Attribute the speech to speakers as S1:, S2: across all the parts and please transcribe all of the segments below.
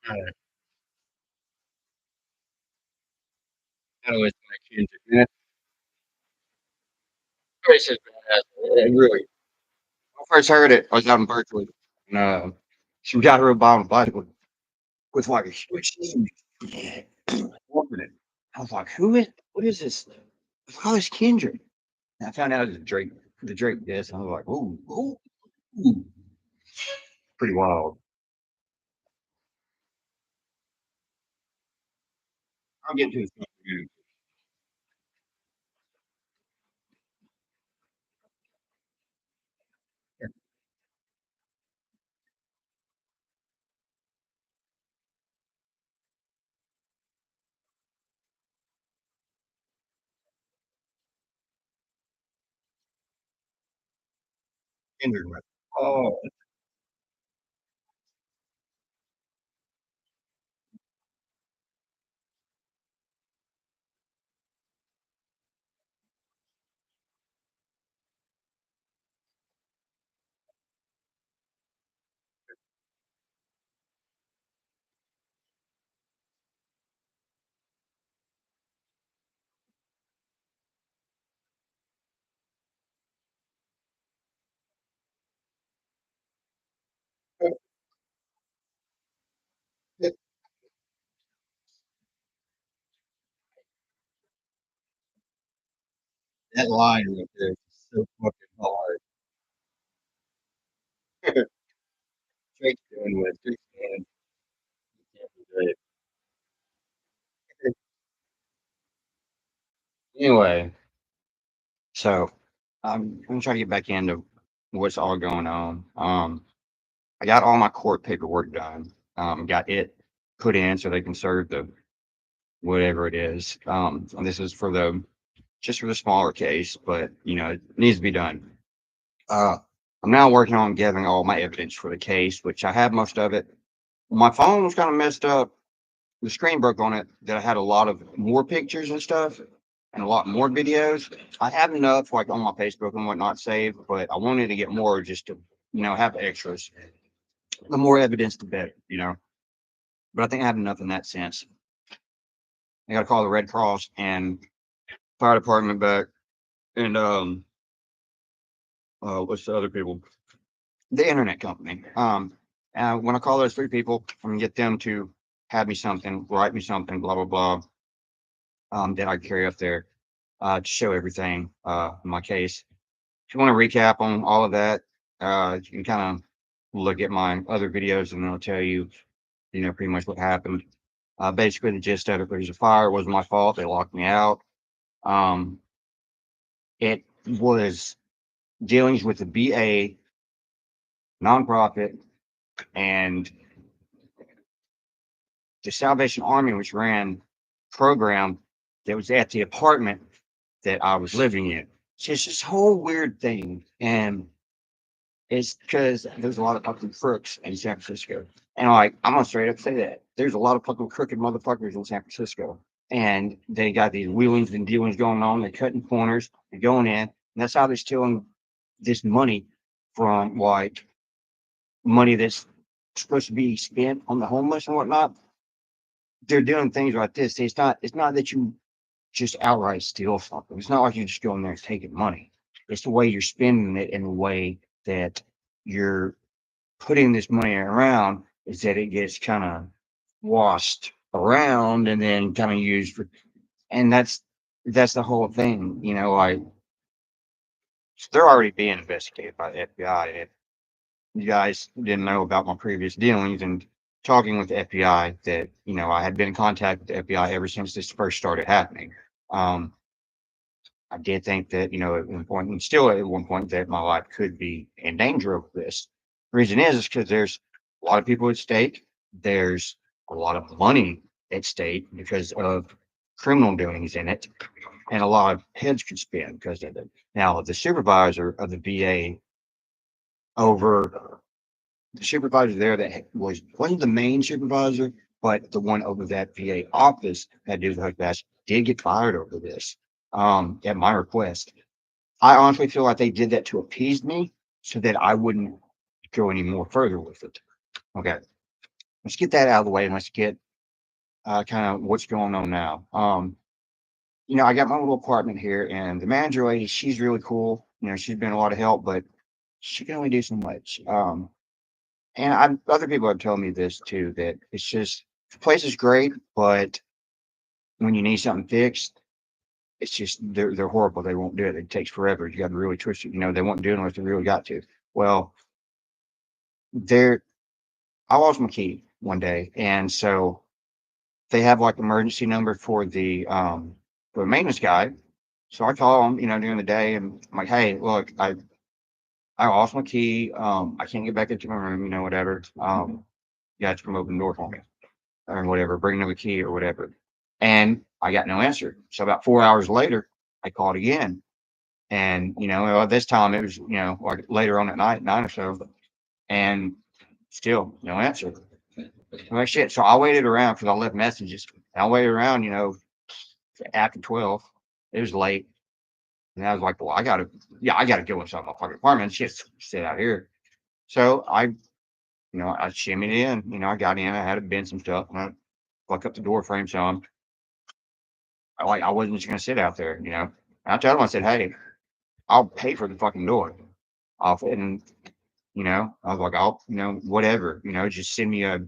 S1: I always like Kendrick, man. Grace is badass. It really. When I first heard it, I was out in Berkeley, and she got her a bicycle with like a huge thing. Yeah, walking it. I was like, "Who is? What is this? How is Kendrick?" And I found out it was Drake. The Drake disc. And I was like, "Ooh, ooh, ooh, pretty wild." I'll get to this. Kendrick. Oh, that that line right there is so fucking hard. Drake's doing with Drake's doing. Anyway, so I'm gonna try to get back into what's all going on. I got all my court paperwork done. Got it put in so they can serve the whatever it is. And this is for the just for the smaller case, but it needs to be done. Uh, I'm now working on gathering all my evidence for the case, which I have most of it. My phone was kind of messed up. The screen broke on it that I had a lot of more pictures and stuff and a lot more videos. I have enough like on my Facebook and whatnot saved, but I wanted to get more just to, have extras. The more evidence, the better. But I think I have enough in that sense. I got to call the Red Cross and fire department back and what's the other people? The internet company. When I call those three people, I'm gonna get them to have me something, write me something, blah blah blah, that I carry up there to show everything in my case. If you want to recap on all of that, you can kind of look at my other videos and they'll tell you, pretty much what happened. Basically, the gist of it: there's a fire. It wasn't my fault. They locked me out. Um, it was dealings with the BA nonprofit and the Salvation Army, which ran program that was at the apartment that I was living in. It's just this whole weird thing, and it's because there's a lot of fucking crooks in San Francisco. And I'm gonna straight up say that there's a lot of fucking crooked motherfuckers in San Francisco, and they got these wheelings and dealings going on. They're cutting corners, they're going in, and that's how they're stealing this money from money that's supposed to be spent on the homeless and whatnot. They're doing things like this. It's not that you just outright steal something. It's not like you just go in there and taking money. It's the way you're spending it and the way that you're putting this money around is that it gets kind of washed around and then kind of used for, and that's the whole thing. They're already being investigated by the FBI. If you guys didn't know about my previous dealings and talking with the FBI, that I had been in contact with the FBI ever since this first started happening. Um, I did think that, at one point, and still at one point, that my life could be in danger of this. Reason is because there's a lot of people at stake. There's a lot of money at stake because of criminal doings in it, and a lot of heads could spin because of it. Now, the supervisor of the VA over the supervisor there that wasn't the main supervisor, but the one over that VA office that do the hook bash did get fired over this at my request. I honestly feel like they did that to appease me so that I wouldn't go any more further with it. Okay. let's get that out of the way and let's get kind of what's going on now. I got my little apartment here, and the manager lady, she's really cool. She's been a lot of help, but she can only do so much. And other people have told me this too, that it's just the place is great, but when you need something fixed, it's just they're horrible. They won't do it. It takes forever. You got to really twist it. They won't do it unless they really got to. Well, there, I lost my key one day, and so they have like emergency number for the maintenance guy. So I call him, during the day, and I'm like, hey, look, I lost my key. I can't get back into my room, whatever. You have to come open the door for me or whatever, bring another key or whatever. And I got no answer. So about 4 hours later, I called again. And, this time it was, like later on at night, 9 or so, and still no answer. I'm like, shit. So I waited around because I left messages. I waited around, after 12. It was late. And I was like, well, I gotta go inside my fucking apartment. Just sit out here. So I shimmied in, I got in, I had to bend some stuff and I fuck up the door frame. So I wasn't just gonna sit out there. I told him, I said, hey, I'll pay for the fucking door. And I was like, I'll, whatever, just send me a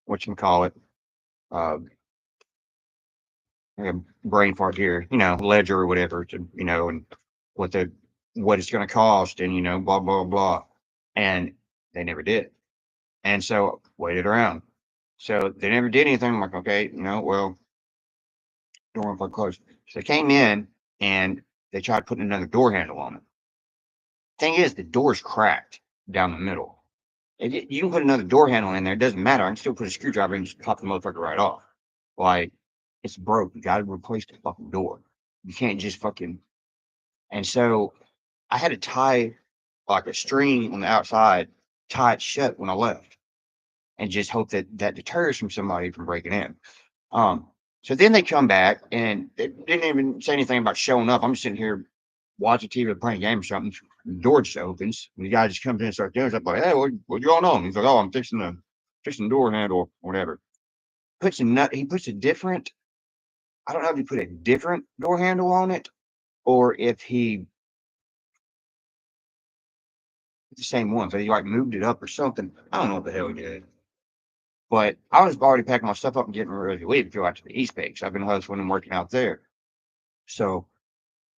S1: what you call it, uh, like a brain fart here, ledger or whatever and what the what it's gonna cost and blah blah blah. And they never did. And so waited around. So they never did anything. I'm like, okay, well, door unplugged closed. So they came in and they tried putting another door handle on it. Thing is, the door's cracked down the middle. You can put another door handle in there. It doesn't matter. I can still put a screwdriver and just pop the motherfucker right off. Like, it's broke. You got to replace the fucking door. You can't just fucking. And so I had to tie like a string on the outside, tie it shut when I left, and just hope that that deters from somebody from breaking in. Um, so then they come back and they didn't even say anything about showing up. I'm just sitting here watching TV or playing a game or something. The door just opens. And the guy just comes in and starts doing something like, hey, what's going on? He's like, oh, I'm fixing the door handle or whatever. He puts a different, I don't know if he put a different door handle on it or if he the same one. So he like moved it up or something. I don't know what the hell he did. But I was already packing my stuff up and getting ready to leave to go out to the East Bay. So I've been hustling and working out there. So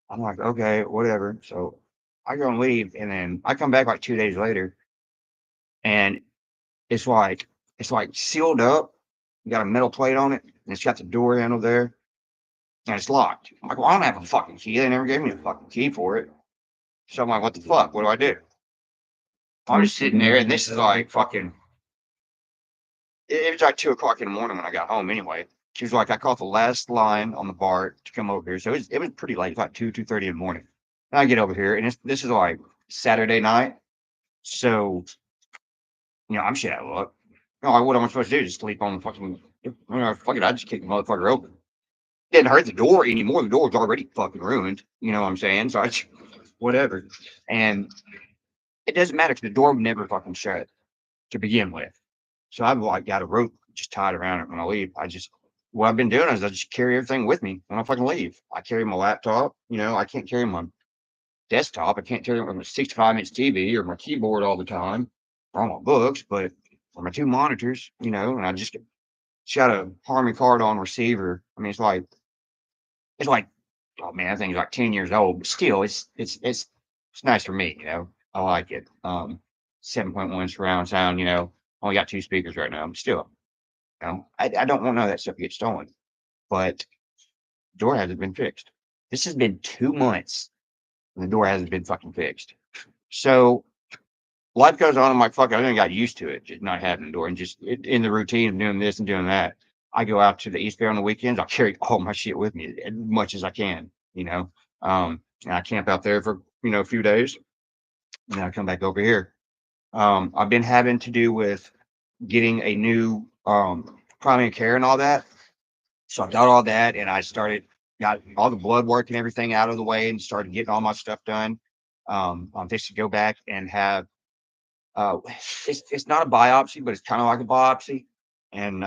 S1: I'm like, okay, whatever. So I go and leave, and then I come back like 2 days later, and it's like sealed up. You got a metal plate on it, and it's got the door handle there, and it's locked. I'm like, well, I don't have a fucking key. They never gave me a fucking key for it. So I'm like, what the fuck? What do I do? I'm just sitting there, and this is like fucking. It was like 2 o'clock in the morning when I got home. Anyway, she was like, I caught the last line on the bar to come over here, so it was pretty late, like 2:30 in the morning. And I get over here, and this is like Saturday night. So, I'm shit out of luck. Like, what am I supposed to do? Just sleep on the fucking, fuck it, I just kick the motherfucker open. Didn't hurt the door anymore. The door was already fucking ruined. You know what I'm saying? So whatever. And it doesn't matter because the door would never fucking shut to begin with. So I've like got a rope just tied around it when I leave. What I've been doing is I just carry everything with me when I fucking leave. I carry my laptop. I can't carry my desktop. I can't carry my 65-inch TV or my keyboard all the time or all my books, but for my two monitors, and I just shot a Harmony card on receiver. I mean, it's like, oh man, that thing's like 10 years old, but still, it's nice for me. I like it. 7.1 surround sound. Only got two speakers right now. But still, I don't want none of that stuff to get stolen. But the door hasn't been fixed. This has been 2 months, and the door hasn't been fucking fixed. So life goes on. I'm like, fuck, I think I got used to it, just not having a door and just in the routine of doing this and doing that. I go out to the East Bay on the weekends. I carry all my shit with me as much as I can, and I camp out there for, a few days. And then I come back over here. I've been having to do with getting a new primary care and all that. So I got all that and got all the blood work and everything out of the way and started getting all my stuff done. I'm fixing to go back and have Uh, it's not a biopsy, but it's kind of like a biopsy, and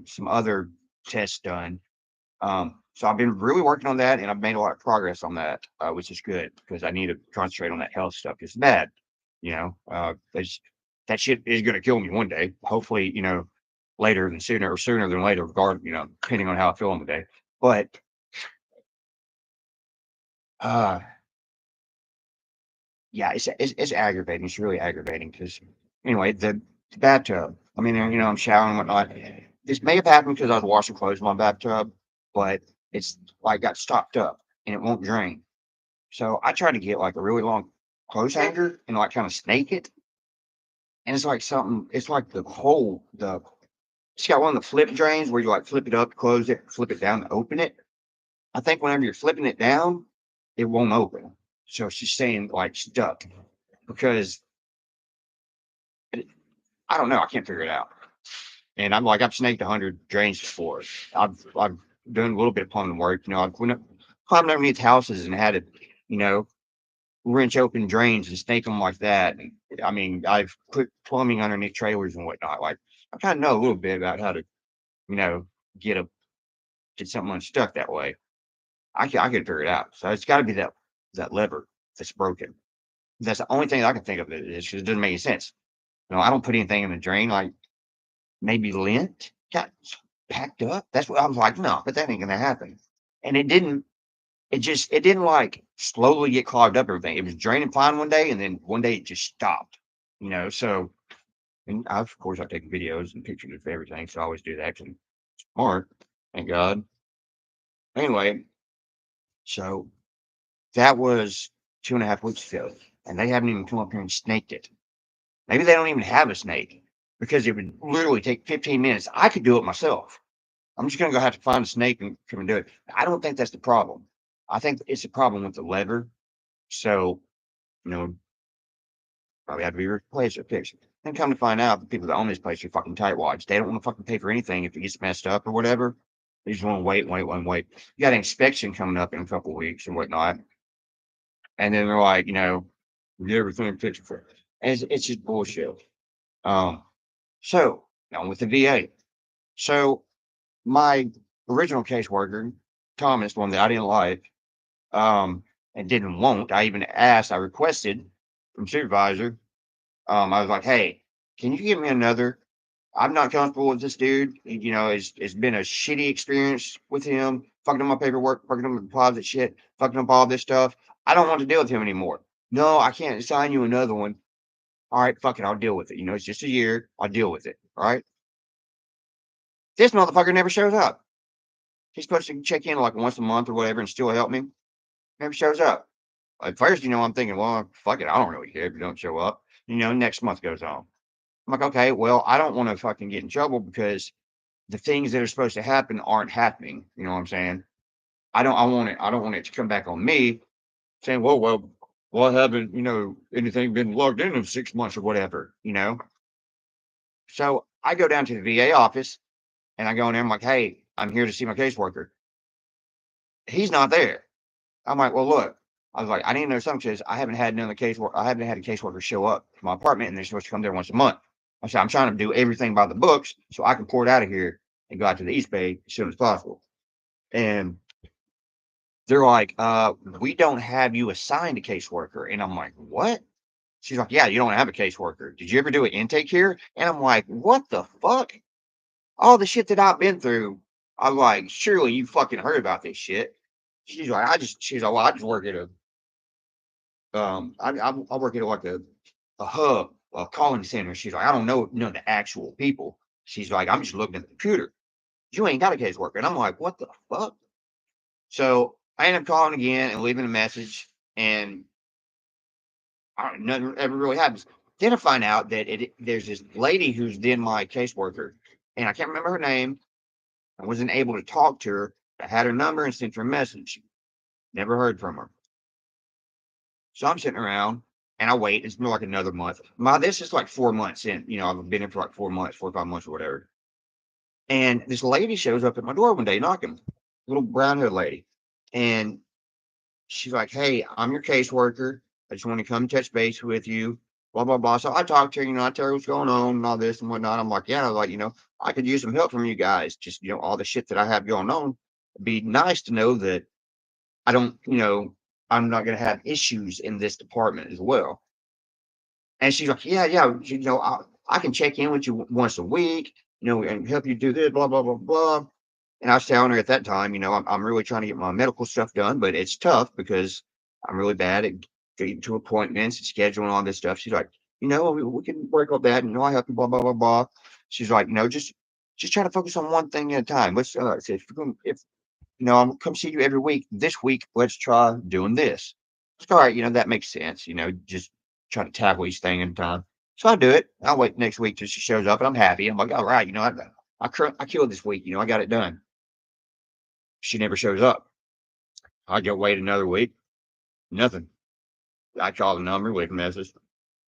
S1: some other tests done. So I've been really working on that, and I've made a lot of progress on that, which is good because I need to concentrate on that health stuff. It's bad, that shit is going to kill me one day. Hopefully, later than sooner or sooner than later, regard, depending on how I feel on the day. But uh, yeah, it's aggravating. It's really aggravating because anyway, the bathtub. I mean, I'm showering and whatnot. This may have happened because I was washing clothes in my bathtub, but it's like got stopped up and it won't drain. So I tried to get like a really long clothes hanger and like kind of snake it. And it's like something, it's like it's got one of the flip drains where you like flip it up, close it, flip it down to open it. I think whenever you're flipping it down, it won't open. So it's just staying like stuck because I don't know. I can't figure it out. And I've snaked 100 drains before. I've done a little bit of plumbing work. I've went up, climbed underneath houses and had to, you know, wrench open drains and snake them like that. And I mean, I've put plumbing underneath trailers and whatnot. Like I kind of know a little bit about how to, you know, get a get something unstuck that way. I can figure it out. So it's got to be that lever that's broken. That's the only thing I can think of. It is 'cause it doesn't make any sense. I don't put anything in the drain like maybe lint got packed up. That's what I was like. No, but that ain't gonna happen. And it didn't. It didn't like slowly get clogged up. Everything. It was draining fine one day, and then one day it just stopped. So and of course I've taken videos and pictures of everything. So I always do that. 'Cause I'm smart, thank God. Anyway, so that was 2.5 weeks ago, and they haven't even come up here and snaked it. Maybe they don't even have a snake because it would literally take 15 minutes. I could do it myself. I'm just gonna go have to find a snake and come and do it. I don't think that's the problem. I think it's a problem with the lever. So, you know, probably have to be replaced or fixed. And come to find out, the people that own this place are fucking tightwads. They don't want to fucking pay for anything if it gets messed up or whatever. They just want to wait, wait, wait, wait. You got an inspection coming up in a couple of weeks and whatnot. And then they're like, get everything fixed for it. And it's just bullshit. Um, so on with the VA. So my original caseworker, Thomas, one that I didn't like, and didn't want. I even asked, I requested from supervisor. I was like, hey, can you give me another? I'm not comfortable with this dude. It's been a shitty experience with him, fucking up my paperwork, fucking up my deposit shit, fucking up all this stuff. I don't want to deal with him anymore. No, I can't assign you another one. All right, fuck it, I'll deal with it. It's just a year. I'll deal with it. All right. This motherfucker never shows up. He's supposed to check in like once a month or whatever and still help me. Never shows up. At first, I'm thinking, well, fuck it. I don't really care if you don't show up. Next month goes on. I'm like, okay, well, I don't want to fucking get in trouble because the things that are supposed to happen aren't happening. You know what I'm saying? I don't want it to come back on me saying, well, I haven't, anything been logged in 6 months or whatever. So I go down to the VA office and I go in there. I'm like, hey, I'm here to see my caseworker. He's not there. I'm like, well, look, I was like, I need to know something because I haven't had none of the casework. I haven't had a caseworker show up to my apartment, and they're supposed to come there once a month. I said, I'm trying to do everything by the books so I can pour it out of here and go out to the East Bay as soon as possible. And they're like, we don't have you assigned a caseworker. And I'm like, what? She's like, yeah, you don't have a caseworker. Did you ever do an intake here? And I'm like, what the fuck? All the shit that I've been through. I'm like, surely you fucking heard about this shit. She's like, well, I just work at a I work at like a hub, a calling center. She's like, I don't know none of the actual people. She's like, I'm just looking at the computer. You ain't got a caseworker. And I'm like, what the fuck? So I end up calling again and leaving a message, and nothing ever really happens. Then I find out that there's this lady who's then my caseworker, and I can't remember her name. I wasn't able to talk to her. I had her number and sent her a message. Never heard from her. So I'm sitting around and I wait. It's more like another month. This is like 4 months in. I've been here for like 4 months, 4 or 5 months or whatever. And this lady shows up at my door one day knocking, little brown haired lady. And she's like, hey, I'm your caseworker. I just want to come touch base with you. blah, blah, blah. So I talked to her, I tell her what's going on and all this and whatnot. I'm like, yeah, like, I could use some help from you guys. Just, all the shit that I have going on. It'd be nice to know that I don't, I'm not going to have issues in this department as well. And she's like, yeah, yeah, I can check in with you once a week, and help you do this, blah, blah, blah, blah. And I was telling her at that time, I'm really trying to get my medical stuff done, but it's tough because I'm really bad at getting to appointments and scheduling all this stuff. She's like, we can work on that. And, I help you, blah, blah, blah, blah. She's like, just try to focus on one thing at a time. I said, if I'm gonna come see you every week. This week, let's try doing this. It's all right, that makes sense. Just try to tackle each thing at a time. So I do it. I'll wait next week till she shows up, and I'm happy. I'm like, all right, I killed this week. I got it done. She never shows up. I go wait another week. Nothing. I call the number, leave a message.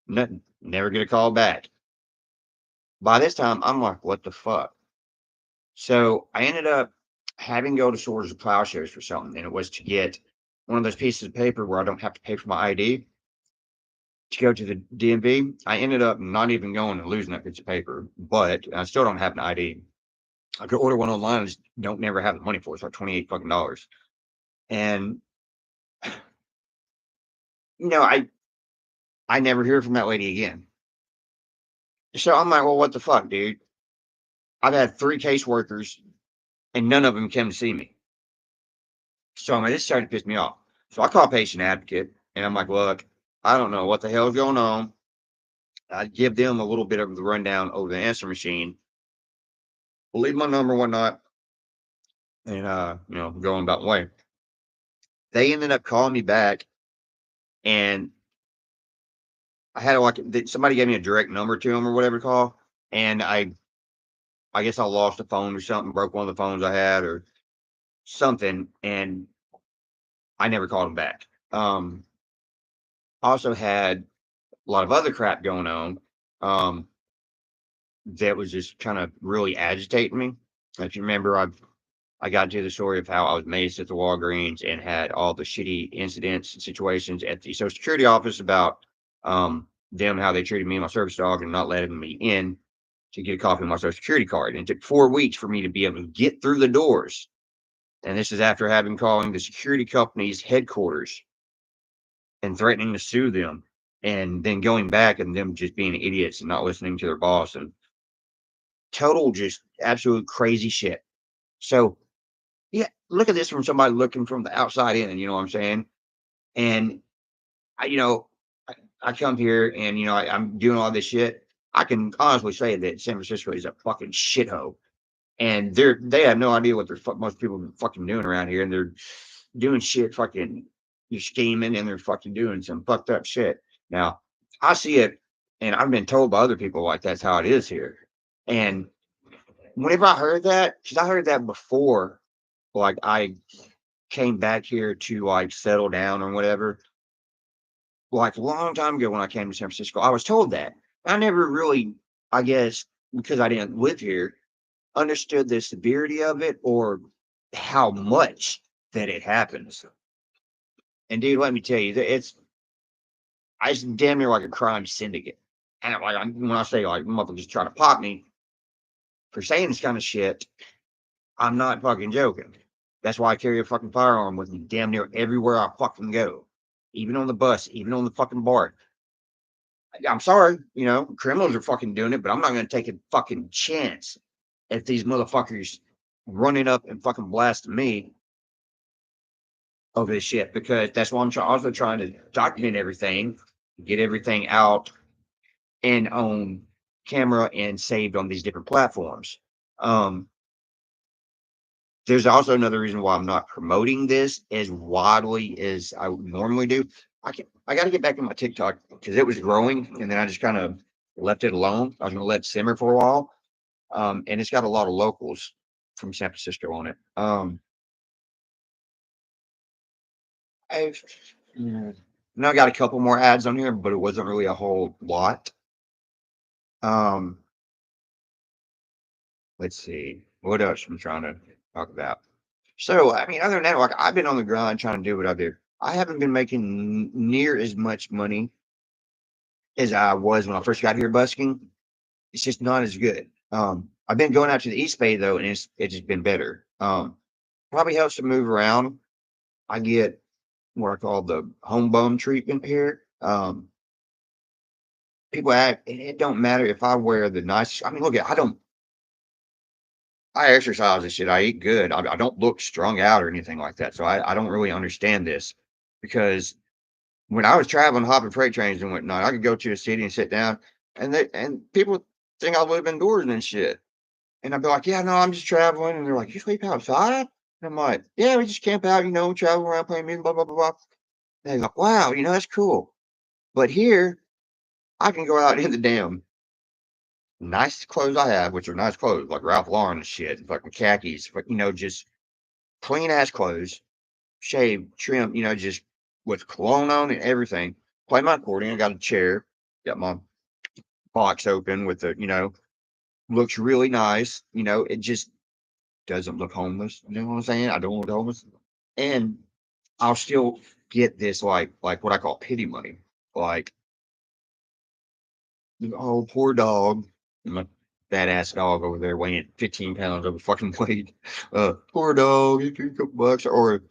S1: Nothing. Never get a call back. By this time, I'm like, what the fuck? So I ended up having to go to Swords of Plowshares for something, and it was to get one of those pieces of paper where I don't have to pay for my ID to go to the DMV. I ended up not even going and losing that piece of paper, but I still don't have an ID. I could order one online, I just don't never have the money for it. It's like 28 fucking dollars. And I never hear from that lady again. So I'm like, well, what the fuck, dude? I've had 3 caseworkers and none of them came to see me. So I'm like, this started to piss me off. So I call patient advocate and I'm like, look, I don't know what the hell is going on. I give them a little bit of the rundown over the answer machine, leave my number, whatnot, and going about the way. They ended up calling me back, and I had somebody gave me a direct number to them or whatever to call, and I guess I lost a phone or something, broke one of the phones I had or something, and I never called them back. Also had a lot of other crap going on. That was just kind of really agitating me. If you remember, I got into the story of how I was maced at the Walgreens and had all the shitty incidents and situations at the Social Security office about them, how they treated me and my service dog and not letting me in to get a copy of my Social Security card. And it took 4 weeks for me to be able to get through the doors. And this is after having calling the security company's headquarters and threatening to sue them, and then going back and them just being idiots and not listening to their boss, and total just absolute crazy shit. So yeah, look at this from somebody looking from the outside in, you know what I'm saying? And I, you know, I come here and I'm doing all this shit. I can honestly say that San Francisco is a fucking shithole, and they have no idea what most people are fucking doing around here, and they're doing shit fucking, you're scheming, and they're fucking doing some fucked up shit. Now I see it, and I've been told by other people like that's how it is here. And whenever I heard that, because I heard that before, like I came back here to like settle down or whatever, like a long time ago when I came to San Francisco, I was told that. I never really, I guess, because I didn't live here, understood the severity of it or how much that it happens. And dude, let me tell you, it's damn near like a crime syndicate. And when I say like motherfuckers trying to pop me for saying this kind of shit, I'm not fucking joking. That's why I carry a fucking firearm with me damn near everywhere I fucking go. Even on the bus, even on the fucking bar. I'm sorry, criminals are fucking doing it, but I'm not going to take a fucking chance at these motherfuckers running up and fucking blasting me over this shit, because that's why I'm also trying to document everything, get everything out and on camera and saved on these different platforms. Um, there's also another reason why I'm not promoting this as widely as I would normally do. I got to get back in my TikTok because it was growing, and then I just kind of left it alone. I was going to let it simmer for a while, and it's got a lot of locals from San Francisco on it. I've now got a couple more ads on here, but it wasn't really a whole lot. Um, let's see what else I'm trying to talk about. So, I mean, other than that, like I've been on the grind trying to do what I do. I haven't been making near as much money as I was when I first got here busking. It's just not as good. I've been going out to the East Bay though, and it's just been better. Probably helps to move around. I get what I call the home bum treatment here. People act, and it don't matter if I wear the nice. I mean, look at I exercise and shit. I eat good. I don't look strung out or anything like that. So I don't really understand this because when I was traveling, hopping freight trains and whatnot, I could go to a city and sit down, and people think I live indoors and shit. And I'd be like, yeah, no, I'm just traveling. And they're like, you sleep outside? And I'm like, yeah, we just camp out, travel around playing music, blah, blah, blah, blah. And they're like, wow, that's cool. But here, I can go out in the damn nice clothes I have, which are nice clothes, like Ralph Lauren and shit, fucking khakis, but, just clean ass clothes, shaved, trimmed, just with cologne on and everything. Play my accordion. I got a chair, got my box open with the, looks really nice. It just doesn't look homeless. You know what I'm saying? I don't look homeless. And I'll still get this like what I call pity money. Like, oh, poor dog. My badass dog over there weighing 15 pounds over fucking weight. Poor dog, you a couple bucks or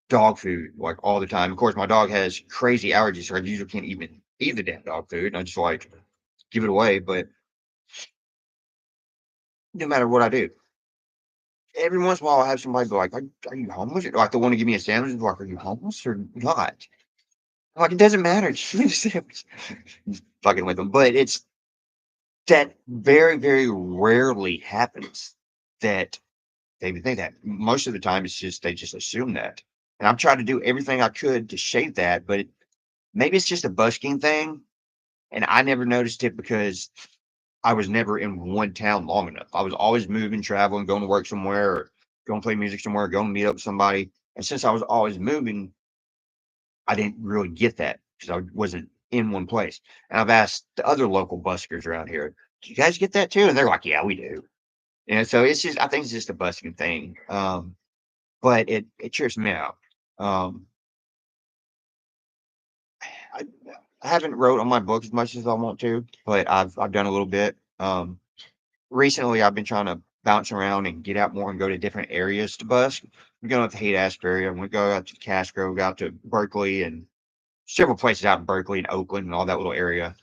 S1: dog food, like all the time. Of course, my dog has crazy allergies, so I usually can't even eat the damn dog food. And I just like give it away. But no matter what I do, every once in a while I have somebody be like, are you homeless? Like they want to give me a sandwich. Like, are you homeless or not? Like, it doesn't matter. Just give me the sandwich. Fucking with them. But it's that very, very rarely happens that they even think that. Most of the time, it's just they just assume that. And I'm trying to do everything I could to shape that, but maybe it's just a busking thing. And I never noticed it because I was never in one town long enough. I was always moving, traveling, going to work somewhere, or going to play music somewhere, going to meet up with somebody. And since I was always moving, I didn't really get that because I wasn't in one place. And I've asked the other local buskers around here, do you guys get that too? And they're like, yeah, we do. And so it's just, I think it's just a busking thing. But it trips me out. Um, I, I haven't wrote on my book as much as I want to, but I've done a little bit. Recently, I've been trying to bounce around and get out more and go to different areas to busk. We're going to the Haight Ashbury area. I'm going to go out to Castro, go out to Berkeley, and several places out in Berkeley and Oakland and all that little area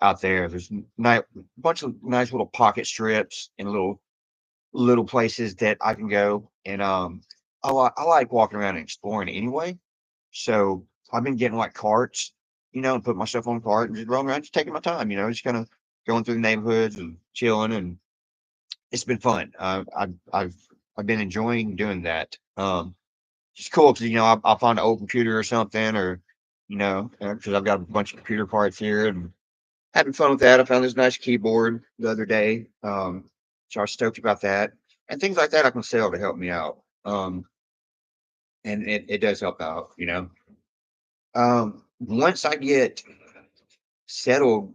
S1: out there. There's a bunch of nice little pocket strips and little places that I can go. And I like walking around and exploring anyway. So I've been getting like carts, and put myself on a cart and just rolling around, just taking my time, just kind of going through the neighborhoods and chilling, and it's been fun. I've been enjoying doing that. It's cool because I'll find an old computer or something, or because I've got a bunch of computer parts here and having fun with that. I found this nice keyboard the other day, so I was stoked about that, and things like that I can sell to help me out. And it does help out. Once I get settled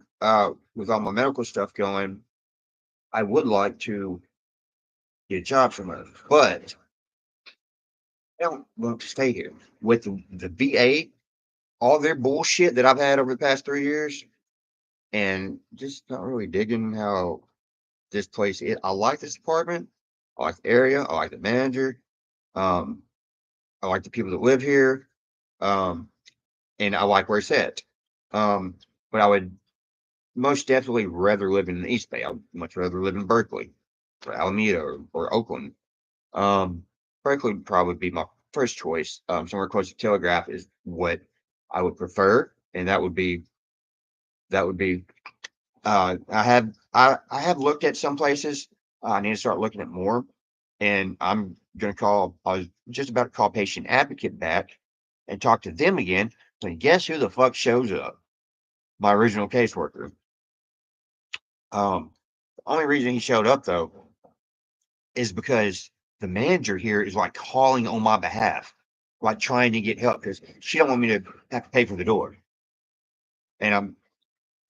S1: with all my medical stuff going, I would like to get a job somewhere, but I don't want to stay here with the VA, all their bullshit that I've had over the past 3 years, and just not really digging how this place is. I like this apartment. I like the area. I like the manager. Um, I like the people that live here. Um, and I like where it's at. But I would most definitely rather live in the East Bay. I'd much rather live in Berkeley or Alameda or Oakland. Um, Berkeley would probably be my first choice. Somewhere close to Telegraph is what I would prefer, and that would be. I have looked at some places. I need to start looking at more, and I'm gonna call. I was just about to call patient advocate back and talk to them again. And guess who the fuck shows up? My original caseworker. The only reason he showed up though is because the manager here is like calling on my behalf, like trying to get help because she don't want me to have to pay for the door. And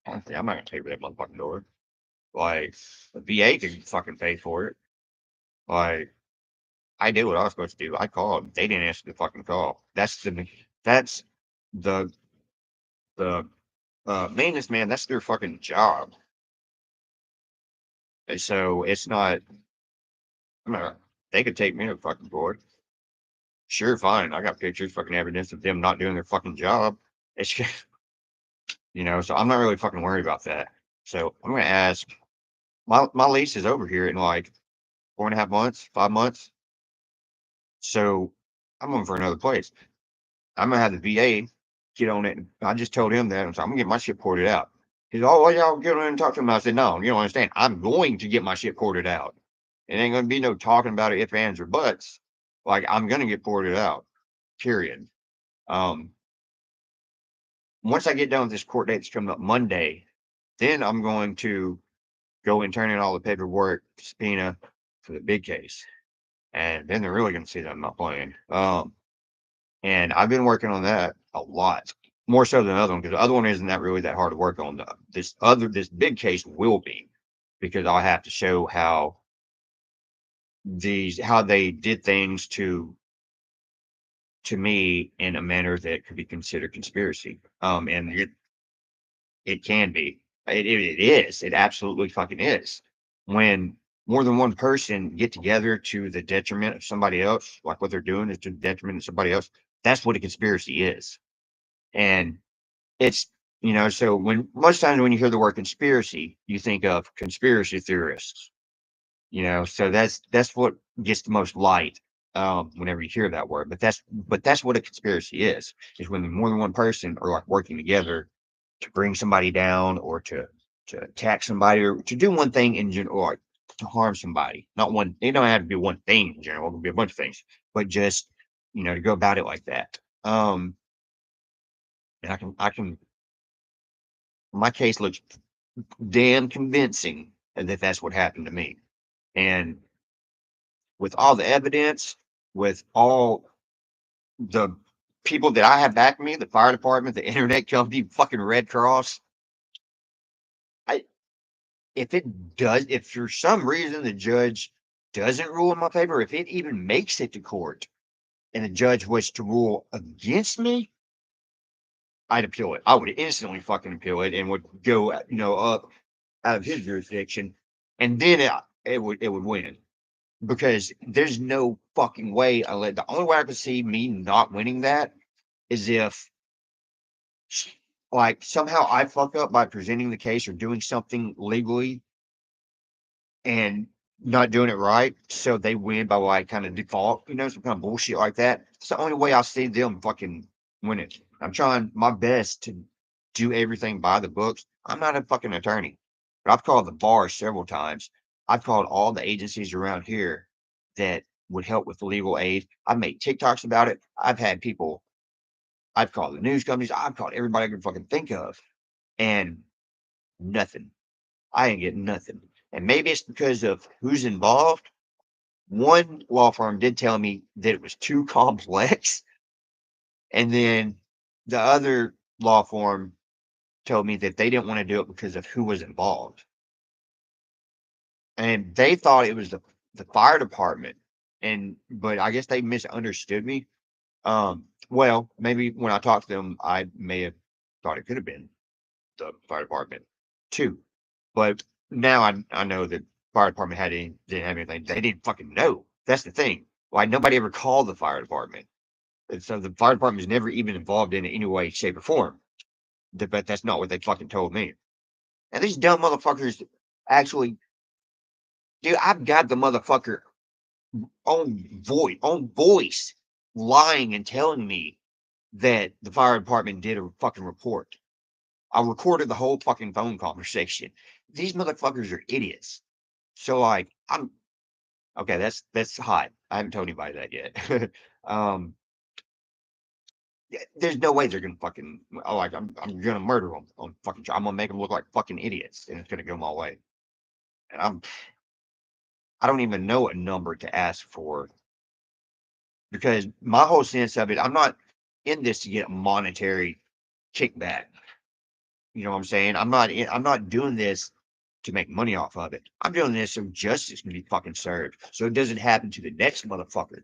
S1: honestly, I'm not gonna pay for that motherfucking door. Like the VA can fucking pay for it. Like I did what I was supposed to do. I called. They didn't answer the fucking call. That's the the maintenance man, that's their fucking job. And so it's not, I'm not, they could take me to fucking court. Sure, fine. I got pictures, fucking evidence of them not doing their fucking job. It's just, so I'm not really fucking worried about that. So I'm gonna ask. My lease is over here in like 4.5 months, 5 months. So I'm going for another place. I'm gonna have the VA get on it. I just told him that. So I'm gonna get my shit ported out. He's, oh, well, y'all get on and talk to him. I said, no, you don't understand. I'm going to get my shit ported out. It ain't gonna be no talking about it, if, ands, or buts. Like, I'm gonna get ported out. Period. Um, Once I get done with this court date that's coming up Monday, then I'm going to go and turn in all the paperwork, subpoena for the big case. And then they're really gonna see that I'm not playing. And I've been working on that a lot, more so than the other one, because the other one isn't that really that hard to work on. This big case will be, because I'll have to show how they did things to me in a manner that could be considered conspiracy. And it can be. It is. It absolutely fucking is. When more than one person get together to the detriment of somebody else, like what they're doing is to the detriment of somebody else, that's what a conspiracy is. And it's, so when most times when you hear the word conspiracy, you think of conspiracy theorists, so that's what gets the most light whenever you hear that word. But that's what a conspiracy is when more than one person are like working together to bring somebody down, or to attack somebody, or to do one thing in general, or to harm somebody. Not one, it don't have to be one thing in general, it can be a bunch of things, but just to go about it like that. And I can my case looks damn convincing that that's what happened to me. And with all the evidence, with all the people that I have back me, the fire department, the internet company, fucking Red Cross, I if for some reason the judge doesn't rule in my favor, if it even makes it to court and the judge was to rule against me, I'd appeal it. I would instantly fucking appeal it and would go, up out of his jurisdiction, and then it would win, because there's no fucking way. The only way I could see me not winning that is if, like, somehow I fuck up by presenting the case or doing something legally and not doing it right, so they win by, like, kind of default, some kind of bullshit like that. It's the only way I see them fucking win it. I'm trying my best to do everything by the books. I'm not a fucking attorney, but I've called the bar several times. I've called all the agencies around here that would help with legal aid. I've made TikToks about it. I've called the news companies. I've called everybody I can fucking think of, and nothing. I ain't getting nothing. And maybe it's because of who's involved. One law firm did tell me that it was too complex. And then the other law firm told me that they didn't want to do it because of who was involved. And they thought it was the fire department. But I guess they misunderstood me. Well, maybe when I talked to them, I may have thought it could have been the fire department too. But now I know that fire department didn't have anything. They didn't fucking know. That's the thing. Why nobody ever called the fire department. And so the fire department was never even involved in it any way, shape, or form. But that's not what they fucking told me. And these dumb motherfuckers actually, dude, I've got the motherfucker on voice lying and telling me that the fire department did a fucking report. I recorded the whole fucking phone conversation. These motherfuckers are idiots. So, like, I'm okay. That's hot. I haven't told anybody that yet. um, there's no way they're gonna fucking, like, I'm gonna murder them on fucking. I'm gonna make them look like fucking idiots, and it's gonna go my way. And I don't even know a number to ask for, because my whole sense of it, I'm not in this to get a monetary kickback. You know what I'm saying? I'm not doing this to make money off of it. I'm doing this so justice can be fucking served, so it doesn't happen to the next motherfucker,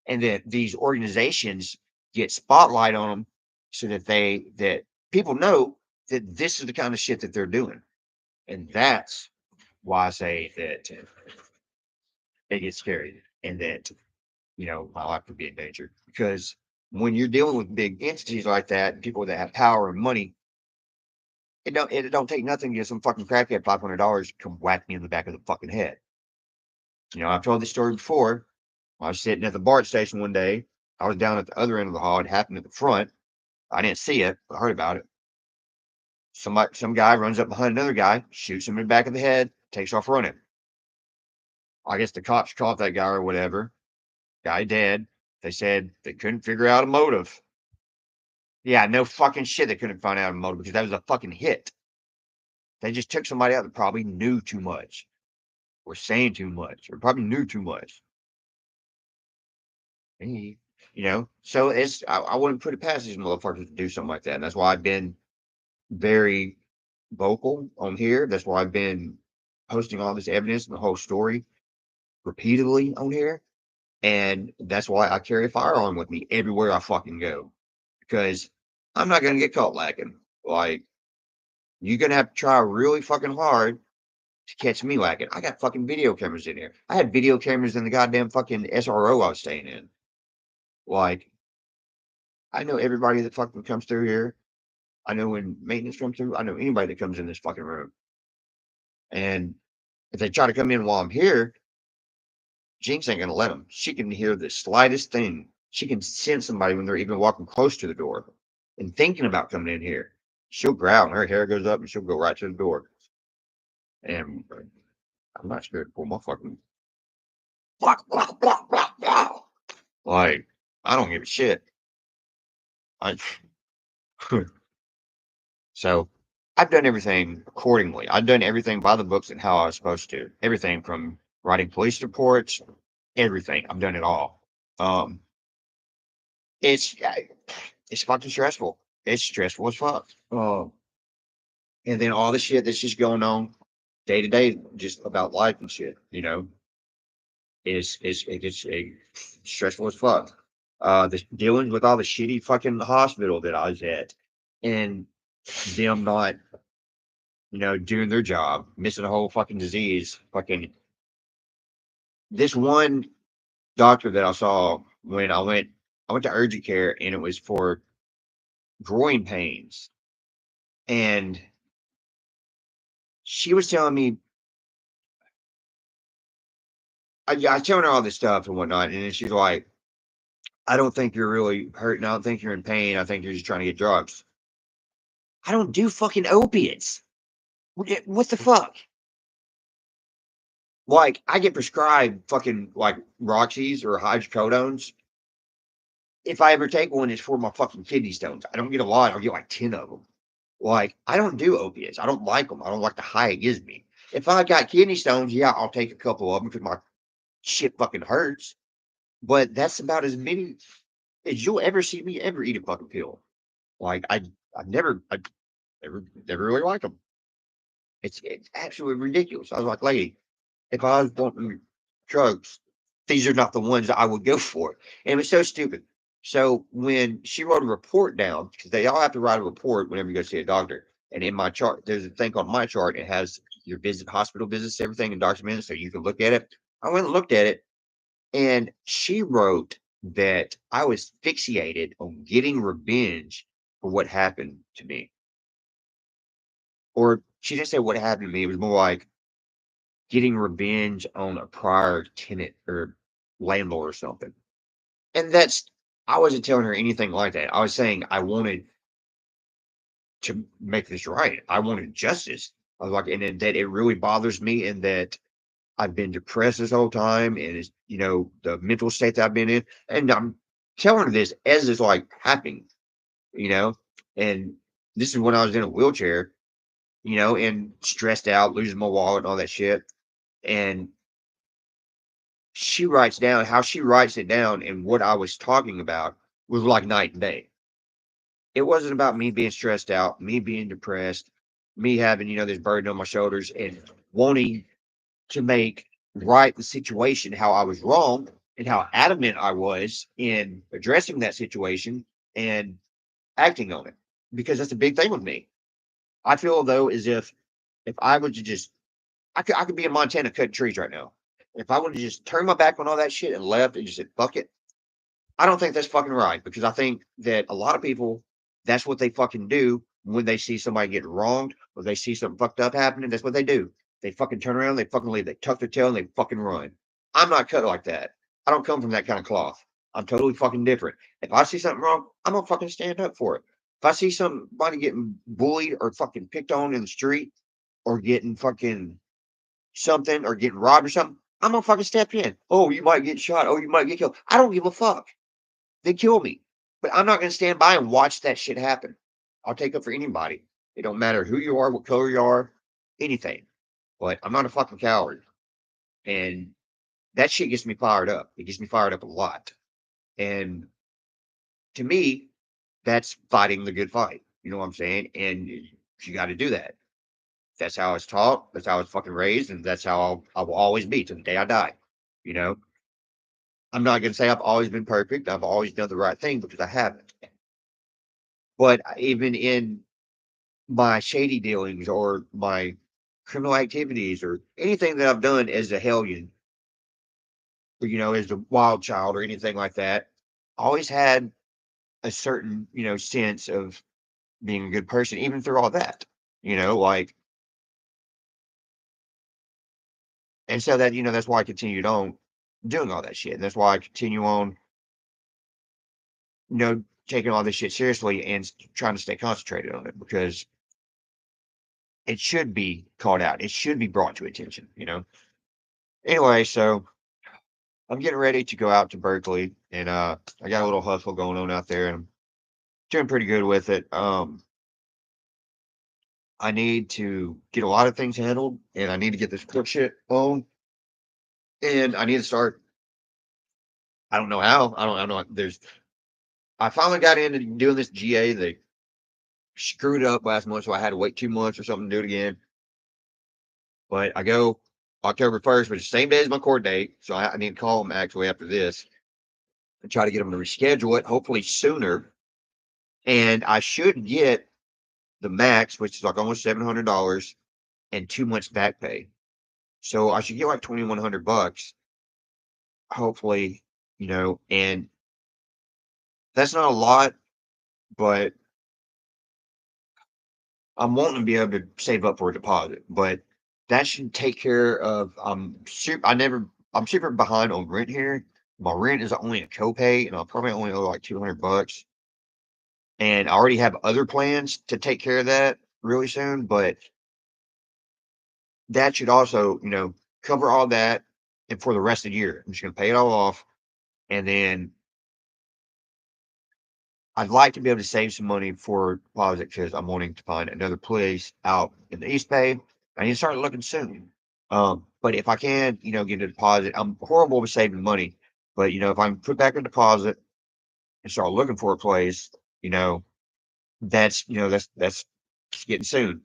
S1: and that these organizations get spotlight on them, so that people know that this is the kind of shit that they're doing. And that's why I say that it gets scary and that, my life could be in danger. Because when you're dealing with big entities like that, people that have power and money, it don't take nothing to get some fucking crackhead $500 come whack me in the back of the fucking head. I've told this story before. I was sitting at the BART station one day. I was down at the other end of the hall. It happened at the front. I didn't see it, but I heard about it. Some guy runs up behind another guy, shoots him in the back of the head, takes off running. I guess the cops caught that guy or whatever. Guy dead. They said they couldn't figure out a motive. Yeah, no fucking shit. They couldn't find out a motive because that was a fucking hit. They just took somebody out that probably knew too much, or saying too much, or probably knew too much. So I wouldn't put it past these motherfuckers to do something like that. And that's why I've been very vocal on here. That's why I've been posting all this evidence and the whole story repeatedly on here. And that's why I carry a firearm with me everywhere I fucking go. Because I'm not gonna get caught lacking. Like, you're gonna have to try really fucking hard to catch me lacking. I got fucking video cameras in here. I had video cameras in the goddamn fucking SRO I was staying in. Like, I know everybody that fucking comes through here. I know when maintenance comes through. I know anybody that comes in this fucking room. And if they try to come in while I'm here, Jinx ain't gonna let them. She can hear the slightest thing. She can sense somebody when they're even walking close to the door and thinking about coming in here. She'll growl and her hair goes up and she'll go right to the door. And I'm not scared to pull my fucking like, I don't give a shit. I so I've done everything accordingly. I've done everything by the books and how I was supposed to. Everything from writing police reports, everything. I've done it all. Um, it's it's fucking stressful. It's stressful as fuck. And then all the shit that's just going on day to day, just about life and shit. It gets stressful as fuck. The dealing with all the shitty fucking hospital that I was at, and them not, doing their job, missing a whole fucking disease. Fucking this one doctor that I saw when I went to urgent care, and it was for groin pains, and she was telling me, I was telling her all this stuff and whatnot, and then she's like, "I don't think you're really hurting. I don't think you're in pain. I think you're just trying to get drugs." I don't do fucking opiates. What the fuck? Like, I get prescribed fucking like Roxy's or hydrocodones. If I ever take one, it's for my fucking kidney stones. I don't get a lot. I'll get like 10 of them. Like, I don't do opiates. I don't like them. I don't like the high it gives me. If I got kidney stones, yeah, I'll take a couple of them because my shit fucking hurts. But that's about as many as you'll ever see me ever eat a fucking pill. Like, I never really liked them. It's absolutely ridiculous. I was like, lady, if I was wanting drugs, these are not the ones I would go for. And it was so stupid. So when she wrote a report down, because they all have to write a report whenever you go see a doctor. And in my chart, there's a thing on my chart. It has your hospital visits, everything, and documented, so you can look at it. I went and looked at it, and she wrote that I was fixated on getting revenge for what happened to me. Or she didn't say what happened to me. It was more like getting revenge on a prior tenant or landlord or something. And I wasn't telling her anything like that. I was saying I wanted to make this right. I wanted justice. I was like, and that it really bothers me, and that I've been depressed this whole time, and it's, the mental state that I've been in. And I'm telling her this as it's like happening, you know, and this is when I was in a wheelchair, and stressed out, losing my wallet and all that shit. And she writes down how she writes it down, and what I was talking about was like night and day. It wasn't about me being stressed out, me being depressed, me having, this burden on my shoulders and wanting to make right the situation, how I was wrong and how adamant I was in addressing that situation and acting on it. Because that's a big thing with me. I feel though as if I was to just I could be in Montana cutting trees right now. If I would have just turned my back on all that shit and left and just said fuck it, I don't think that's fucking right because I think that a lot of people that's what they fucking do when they see somebody get wronged or they see something fucked up happening. That's what they do. They fucking turn around, they fucking leave, they tuck their tail and they fucking run. I'm not cut like that. I don't come from that kind of cloth. I'm totally fucking different. If I see something wrong, I'm gonna fucking stand up for it. If I see somebody getting bullied or fucking picked on in the street or getting fucking something or getting robbed or something, I'm gonna fucking step in. Oh, you might get shot. Oh, you might get killed. I don't give a fuck. They kill me, but I'm not gonna stand by and watch that shit happen. I'll take up for anybody. It don't matter who you are, what color you are, anything. But I'm not a fucking coward, and that shit gets me fired up. It gets me fired up a lot. And to me, that's fighting the good fight. You know what I'm saying? And you got to do that. That's how I was taught. That's how I was fucking raised, and that's how I will always be to the day I die. You know, I'm not gonna say I've always been perfect. I've always done the right thing because I haven't. But even in my shady dealings or my criminal activities or anything that I've done as a hellion, or, as a wild child or anything like that, I always had a certain, sense of being a good person, even through all that, like, and so that, that's why I continued on doing all that shit. And that's why I continue on, taking all this shit seriously and trying to stay concentrated on it because it should be called out. It should be brought to attention. Anyway, so I'm getting ready to go out to Berkeley, and I got a little hustle going on out there, and I'm doing pretty good with it. I need to get a lot of things handled, and I need to get this cook shit on, and I need to start. I don't know how. I don't know. I finally got into doing this GA. They screwed up last month, so I had to wait 2 months or something to do it again. But I go October 1st, which is the same day as my court date, so I need to call them actually after this and try to get them to reschedule it, hopefully sooner. And I should get the max, which is like almost $700 and 2 months back pay. So I should get like $2,100, hopefully, and that's not a lot, but I'm wanting to be able to save up for a deposit. But that should take care of I'm super behind on rent here. My rent is only a copay, and I'll probably only owe like $200. And I already have other plans to take care of that really soon, but that should also, cover all that and for the rest of the year. I'm just gonna pay it all off. And then I'd like to be able to save some money for deposit because I'm wanting to find another place out in the East Bay. I need to start looking soon. But if I can, get a deposit, I'm horrible with saving money. But if I can put back a deposit and start looking for a place, that's getting soon.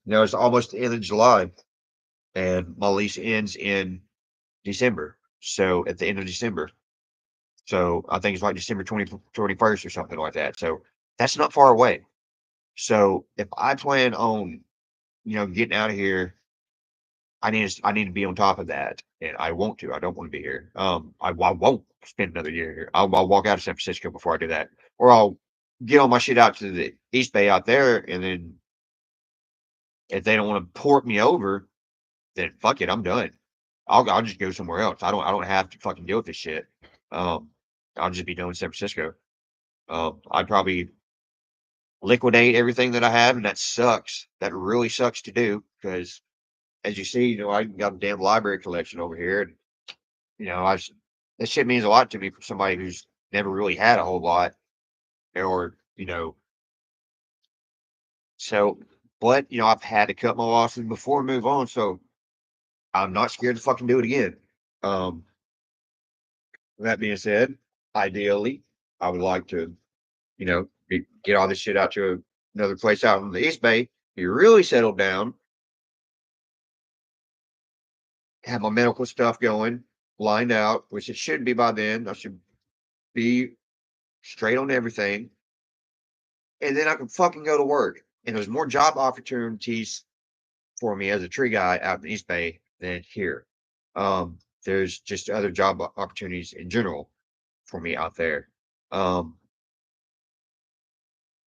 S1: It's almost the end of July and my lease ends in December. So at the end of December. So I think it's like December 21st or something like that. So that's not far away. So if I plan on, getting out of here, I need to be on top of that. And I want to. I don't want to be here. I won't spend another year here. I'll walk out of San Francisco before I do that. Or I'll get all my shit out to the East Bay out there. And then if they don't want to port me over, then fuck it, I'm done. I'll just go somewhere else. I don't have to fucking deal with this shit. Um, I'll just be done with San Francisco. I'd probably liquidate everything that I have, and that sucks. That really sucks to do because, as you see, I got a damn library collection over here, and that shit means a lot to me for somebody who's never really had a whole lot, or so. But I've had to cut my losses before and move on, so I'm not scared to fucking do it again. Um, that being said, ideally, I would like to, get all this shit out to another place out in the East Bay, be really settled down, have my medical stuff going, lined out, which it should be by then. I should be straight on everything. And then I can fucking go to work. and there's more job opportunities for me as a tree guy out in East Bay than here. There's just other job opportunities in general for me out there. Um,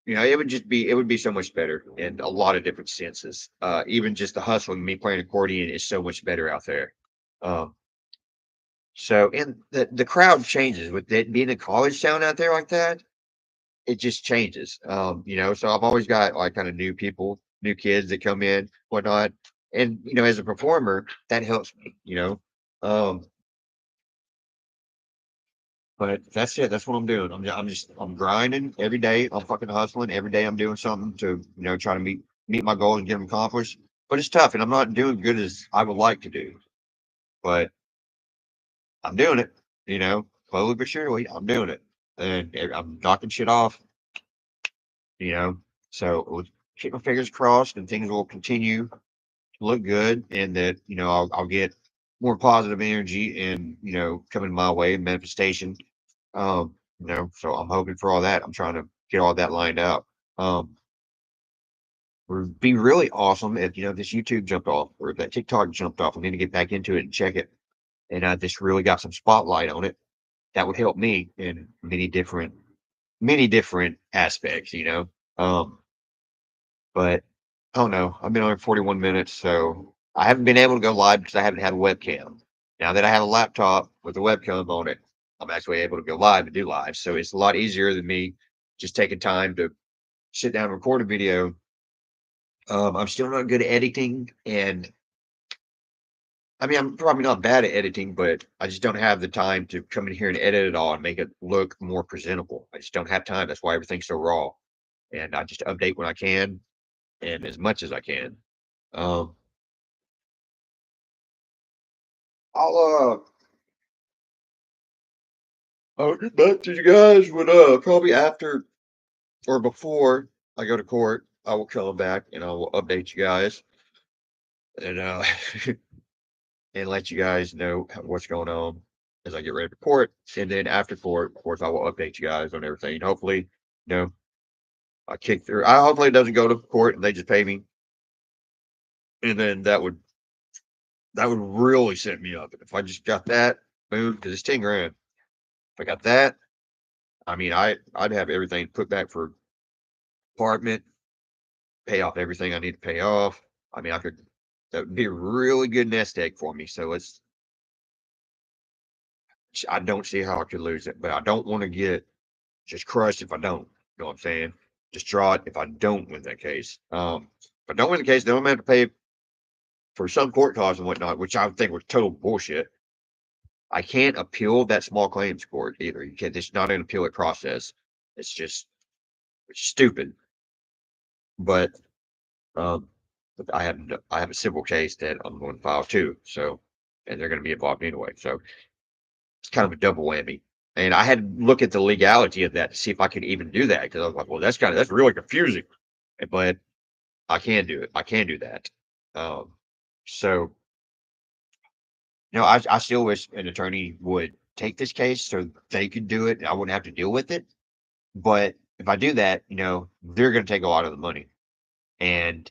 S1: it would be so much better in a lot of different senses. Even just the hustling, me playing accordion is so much better out there. Um, so and the crowd changes with it being a college town out there like that. It just changes. So I've always got like kind of new people, new kids that come in, whatnot. And as a performer, that helps me, Um, but that's it. That's what I'm doing. I'm grinding every day. I'm fucking hustling every day. I'm doing something to try to meet my goals and get them accomplished. But it's tough, and I'm not doing good as I would like to do. But I'm doing it. Slowly but surely, I'm doing it, and I'm knocking shit off. You know, so we'll keep my fingers crossed, and things will continue to look good, and that I'll get more positive energy and coming my way, manifestation. So I'm hoping for all that. I'm trying to get all that lined out. Um, would be really awesome if this YouTube jumped off or that TikTok jumped off. I need to get back into it and check it, and this really got some spotlight on it. That would help me in many different aspects. But I don't know. I've been on 41 minutes, so I haven't been able to go live because I haven't had a webcam. Now that I have a laptop with a webcam on it, I'm actually able to go live and do live. So it's a lot easier than me just taking time to sit down and record a video. I'm still not good at editing, and I mean, I'm probably not bad at editing, but I just don't have the time to come in here and edit it all and make it look more presentable. I just don't have time. That's why everything's so raw. And I just update when I can and as much as I can. Um, I'll I'll get back to you guys when probably after or before I go to court. I will come back and I will update you guys and and let you guys know what's going on as I get ready for court. And then after court, of course, I will update you guys on everything. Hopefully, you know, I kick through. I hopefully it doesn't go to court and they just pay me. And then that would really set me up. If I just got that, boom, because it's 10 grand. If I got that, I mean, I'd have everything put back for apartment, pay off everything I need to pay off. I mean, that would be a really good nest egg for me. So I don't see how I could lose it, but I don't want to get just crushed if I don't. You know what I'm saying? Distraught if I don't win that case. If I don't win the case, then I'm going to have to pay for some court costs and whatnot, which I would think was total bullshit. I can't appeal that small claims court either. You can't. It's not an appellate process. It's just it's stupid. But um, I have a civil case that I'm going to file too. So, and they're going to be involved anyway. So it's kind of a double whammy. And I had to look at the legality of that to see if I could even do that because I was like, well, that's really confusing. But I can do it. I can do that. Um, so I still wish an attorney would take this case so they could do it and I wouldn't have to deal with it. But if I do that, they're going to take a lot of the money. And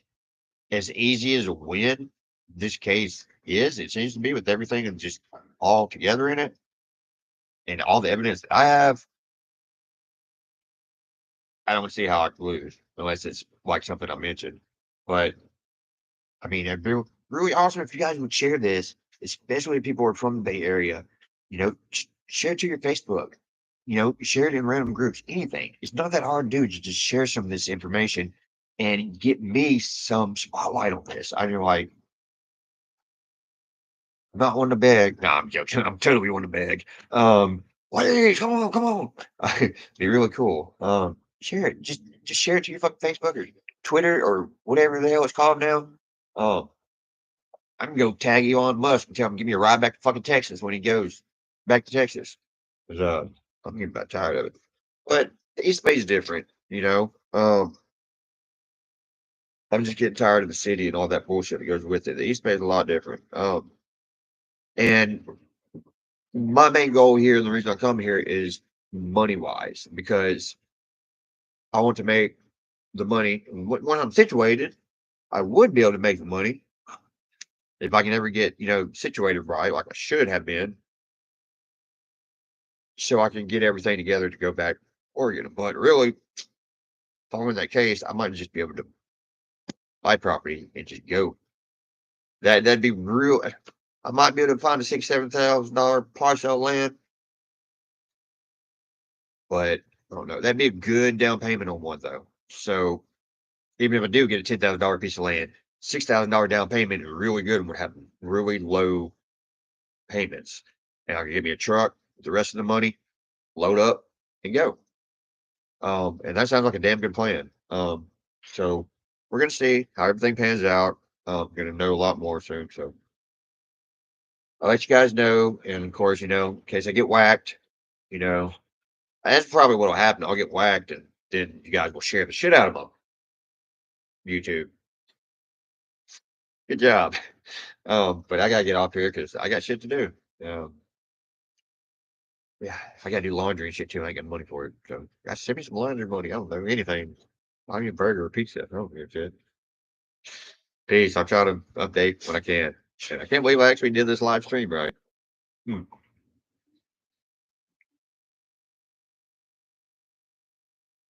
S1: as easy as a win this case is, it seems to be with everything and just all together in it and all the evidence that I have, I don't see how I could lose unless it's like something I mentioned. But I mean, it'd be really awesome if you guys would share this, especially if people are from the Bay Area. Share it to your Facebook. Share it in random groups. Anything. It's not that hard to do. Just share some of this information and get me some spotlight on this. I mean, like, I'm not one to beg. No, I'm joking. I'm totally one to beg. Please, come on. It'd be really cool. Share it. Just share it to your fucking Facebook or Twitter or whatever the hell it's called now. Um, I can go tag Elon Musk and tell him give me a ride back to fucking Texas when he goes back to Texas. 'Cause, I'm getting about tired of it. But the East Bay is different, you know. I'm just getting tired of the city and all that bullshit that goes with it. The East Bay is a lot different. And my main goal here and the reason I come here is money wise because I want to make
S2: the money. When I'm situated, I would be able to make the money if I can ever get, situated right, like I should have been, so I can get everything together to go back to Oregon. But really, if I'm in that case, I might just be able to buy property and just go. That'd be real. I might be able to find a $6,000 to $7,000 parcel of land, but I don't know. That'd be a good down payment on one though. So even if I do get a $10,000 piece of land, $6,000 down payment is really good and would have really low payments. And I can get me a truck with the rest of the money, load up and go. And that sounds like a damn good plan. So we're gonna see how everything pans out. Gonna know a lot more soon. So I'll let you guys know. And of course, in case I get whacked, you know, that's probably what'll happen. I'll get whacked and then you guys will share the shit out of them. YouTube. Good job. But I gotta get off here because I got shit to do. Um, yeah, I gotta do laundry and shit too. I ain't got money for it. So guys, send me some laundry money. I don't know anything. I'll get a burger or pizza. I don't give a shit. Peace. I'll try to update when I can. And I can't believe I actually did this live stream right. Hmm.